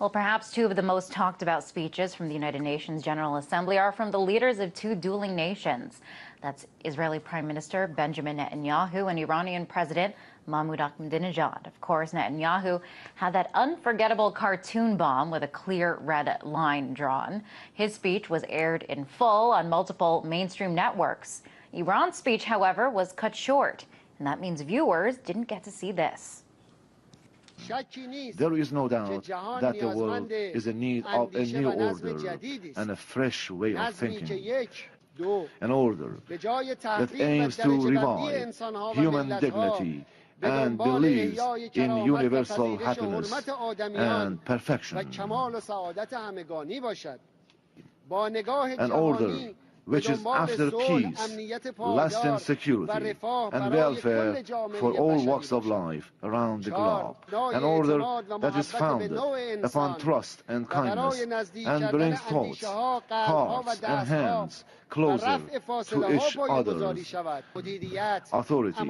Well, perhaps two of the most talked about speeches from the United Nations General Assembly are from the leaders of two dueling nations. That's Israeli Prime Minister Benjamin Netanyahu and Iranian President Mahmoud Ahmadinejad. Of course, Netanyahu had that unforgettable cartoon bomb with a clear red line drawn. His speech was aired in full on multiple mainstream networks. Iran's speech, however, was cut short, and that means viewers didn't get to see this. There is no doubt that the world is in need of a new order and a fresh way of thinking. An order that aims to revive human dignity and believes in universal happiness and perfection. An order which is after peace, lasting security, and welfare for all walks of life around the globe. An order that is founded upon trust and kindness and brings thoughts, hearts, and hands closer to each other. Authority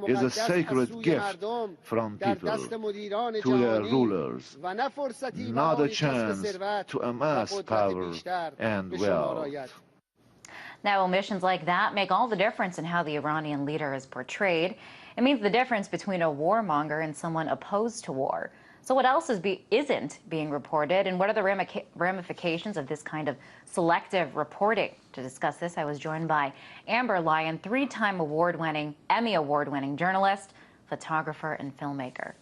is a sacred gift from people to their rulers, not a chance to amass power and wealth. Now, omissions like that make all the difference in how the Iranian leader is portrayed. It means the difference between a warmonger and someone opposed to war. So what else isn't being reported, and what are the ramifications of this kind of selective reporting? To discuss this, I was joined by Amber Lyon, three-time Emmy Award-winning journalist, photographer, and filmmaker.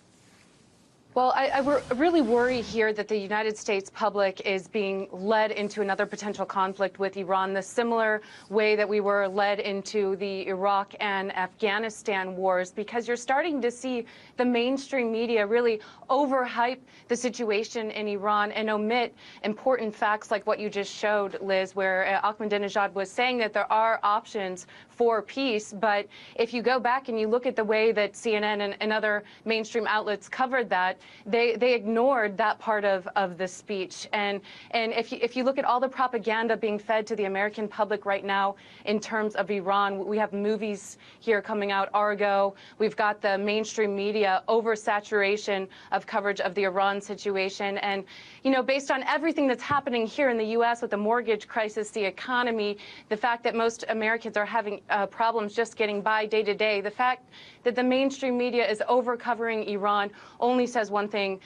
Well, I really worry here that the United States public is being led into another potential conflict with Iran, the similar way that we were led into the Iraq and Afghanistan wars, because you're starting to see the mainstream media really overhype the situation in Iran and omit important facts like what you just showed, Liz, where Ahmadinejad was saying that there are options for peace. But if you go back and you look at the way that CNN and other mainstream outlets covered that, they ignored that part of the speech. And if you look at all the propaganda being fed to the American public right now in terms of Iran, we have movies here coming out, Argo. We've got the mainstream media oversaturation of coverage of the Iran situation. And, you know, based on everything that's happening here in the U.S. with the mortgage crisis, the economy, the fact that most Americans are having problems just getting by day to day, the fact that the mainstream media is over-covering Iran only says one thing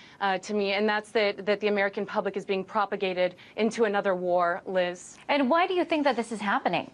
to me, and that's that the American public is being propagated into another war, Liz. And why do you think that this is happening?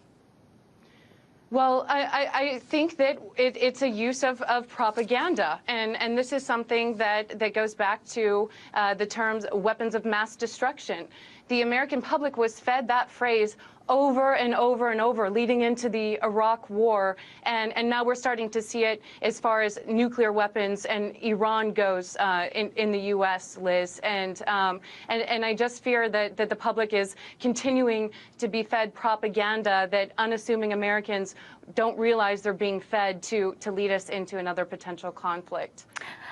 Well, I think that it's a use of propaganda, and this is something that goes back to the terms weapons of mass destruction. The American public was fed that phrase over and over and over leading into the Iraq war, and now we're starting to see it as far as nuclear weapons and Iran goes in the U.S., Liz, and I just fear that the public is continuing to be fed propaganda that unassuming Americans don't realize they're being fed to lead us into another potential conflict.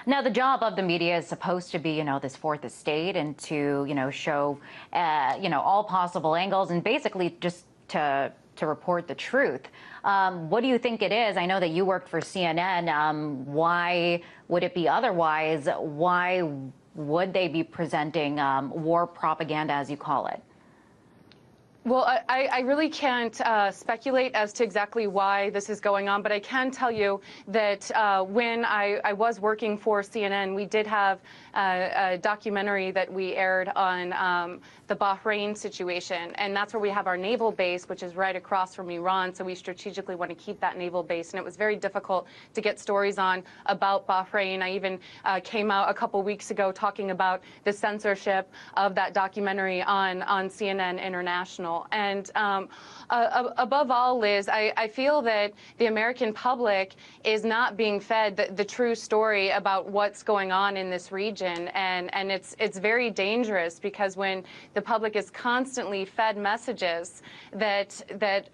Now, the job of the media is supposed to be, you know, this fourth estate and to, you know, show, all possible angles and basically just to report the truth. What do you think it is? I know that you worked for CNN. Why would it be otherwise? Why would they be presenting war propaganda, as you call it? Well, I really can't speculate as to exactly why this is going on, but I can tell you that when I was working for CNN, we did have a documentary that we aired on the Bahrain situation, and that's where we have our naval base, which is right across from Iran, so we strategically want to keep that naval base, and it was very difficult to get stories on about Bahrain. I even came out a couple weeks ago talking about the censorship of that documentary on CNN International. And above all, Liz, I feel that the American public is not being fed the true story about what's going on in this region, and it's very dangerous, because when the public is constantly fed messages that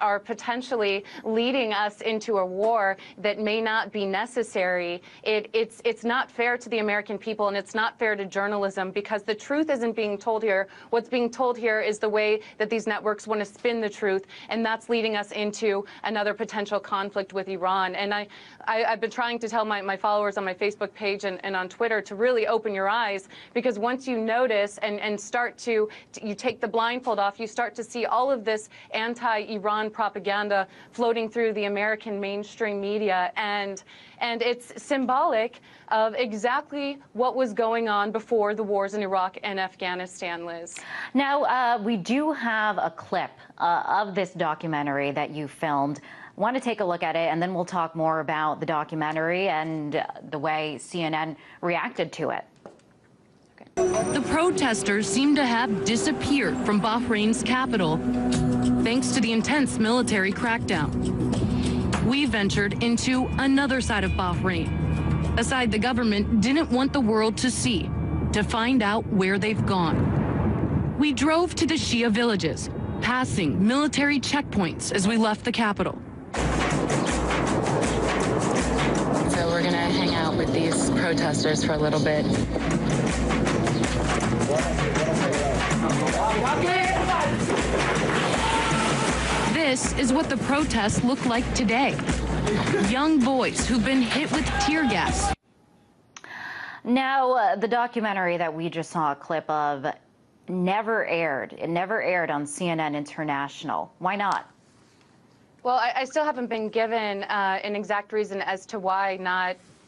are potentially leading us into a war that may not be necessary, it's not fair to the American people, and it's not fair to journalism, because the truth isn't being told here. What's being told here is the way that these networks networks want to spin the truth, and that's leading us into another potential conflict with Iran. And I've been trying to tell my followers on my Facebook page and on Twitter to really open your eyes, because once you notice and start to, you take the blindfold off, you start to see all of this anti-Iran propaganda floating through the American mainstream media, and it's symbolic of exactly what was going on before the wars in Iraq and Afghanistan, Liz. Now, we do have a clip of this documentary that you filmed. Want to take a look at it, and then we'll talk more about the documentary and the way CNN reacted to it. The protesters seem to have disappeared from Bahrain's capital, thanks to the intense military crackdown. We ventured into another side of Bahrain, a side the government didn't want the world to see, to find out where they've gone. We drove to the Shia villages, passing military checkpoints as we left the capital. So we're gonna hang out with these protesters for a little bit. This is what the protests look like today. Young boys who've been hit with tear gas. Now, the documentary that we just saw a clip of never aired. It never aired on CNN International. Why not? Well, I still haven't been given an exact reason as to why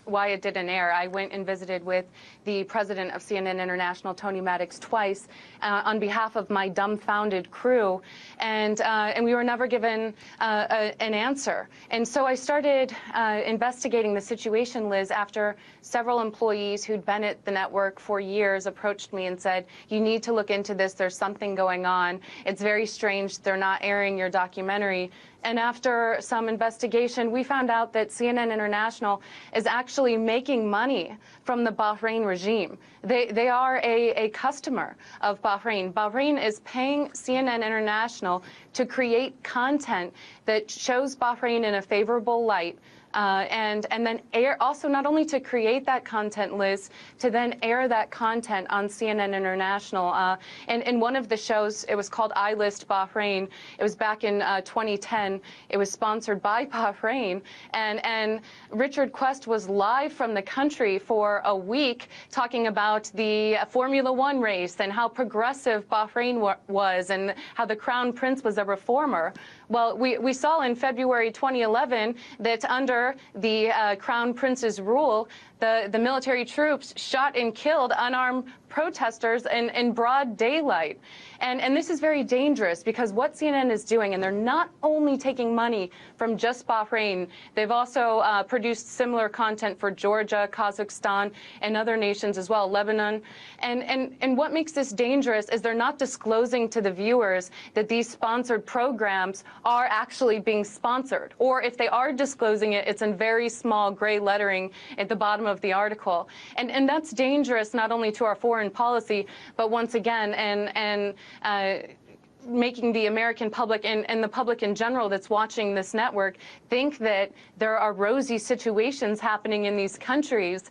it didn't air. I went and visited with the president of CNN International, Tony Maddox, twice on behalf of my dumbfounded crew, and we were never given an answer. And so I started investigating the situation, Liz, after several employees who'd been at the network for years approached me and said, you need to look into this. There's something going on. It's very strange they're not airing your documentary. And after some investigation, we found out that CNN International is actually making money from the Bahrain regime. They are a customer of Bahrain. Bahrain is paying CNN International to create content that shows Bahrain in a favorable light, and then air, also not only to create that content, Liz, to then air that content on CNN International. And in one of the shows, it was called I List Bahrain. It was back in 2010. It was sponsored by Bahrain. And Richard Quest was live from the country for a week talking about the Formula One race and how progressive Bahrain was and how the Crown Prince was a reformer. Well, we saw in February 2011 that under the Crown Prince's rule, the military troops shot and killed unarmed protesters in broad daylight. And this is very dangerous, because what CNN is doing, and they're not only taking money from just Bahrain, they've also produced similar content for Georgia, Kazakhstan, and other nations as well, Lebanon. And what makes this dangerous is they're not disclosing to the viewers that these sponsored programs are actually being sponsored. Or if they are disclosing it, it's in very small gray lettering at the bottom of the article. And that's dangerous not only to our foreign policy, but once again, making the American public and the public in general that's watching this network think that there are rosy situations happening in these countries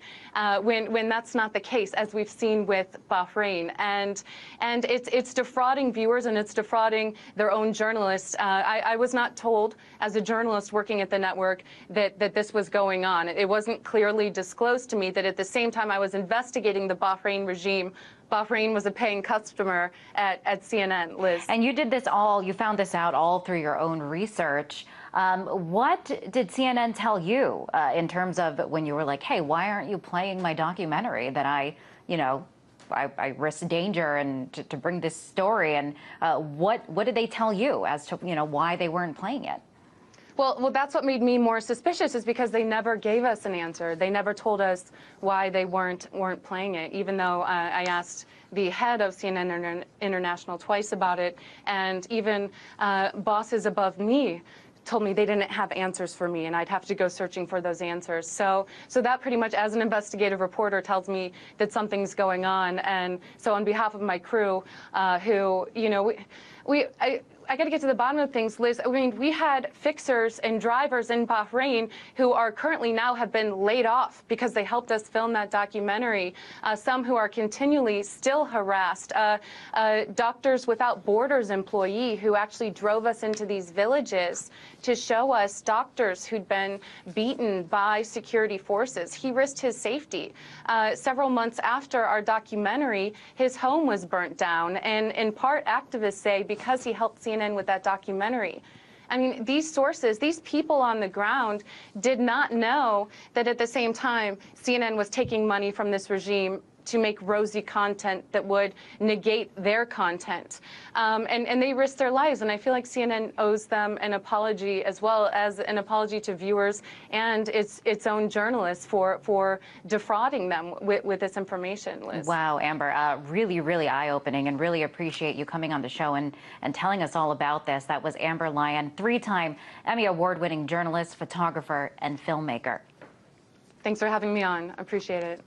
when that's not the case, as we've seen with Bahrain. And it's defrauding viewers, and it's defrauding their own journalists. I was not told, as a journalist working at the network, that this was going on. It wasn't clearly disclosed to me that at the same time I was investigating the Bahrain regime, Bahrain was a paying customer at CNN, Liz. And you did this you found this out all through your own research. What did CNN tell you in terms of when you were like, hey, why aren't you playing my documentary that I risk danger and to bring this story? And what did they tell you as to, why they weren't playing it? Well, that's what made me more suspicious, is because they never gave us an answer. They never told us why they weren't playing it, even though I asked the head of CNN International twice about it, and even bosses above me told me they didn't have answers for me, and I'd have to go searching for those answers. So that pretty much, as an investigative reporter, tells me that something's going on. And so on behalf of my crew, who, I got to get to the bottom of things, Liz. I mean, we had fixers and drivers in Bahrain who are currently now have been laid off because they helped us film that documentary. Some who are continually still harassed. Doctors Without Borders employee who actually drove us into these villages to show us doctors who'd been beaten by security forces. He risked his safety. Several months after our documentary, his home was burnt down, and in part activists say because he helped CNN with that documentary. I mean, these sources, these people on the ground did not know that at the same time CNN was taking money from this regime to make rosy content that would negate their content. And they risked their lives. And I feel like CNN owes them an apology, as well as an apology to viewers and its own journalists for defrauding them with this information, Liz. Wow, Amber, really, really eye-opening, and really appreciate you coming on the show and telling us all about this. That was Amber Lyon, 3-time Emmy Award-winning journalist, photographer, and filmmaker. Thanks for having me on. I appreciate it.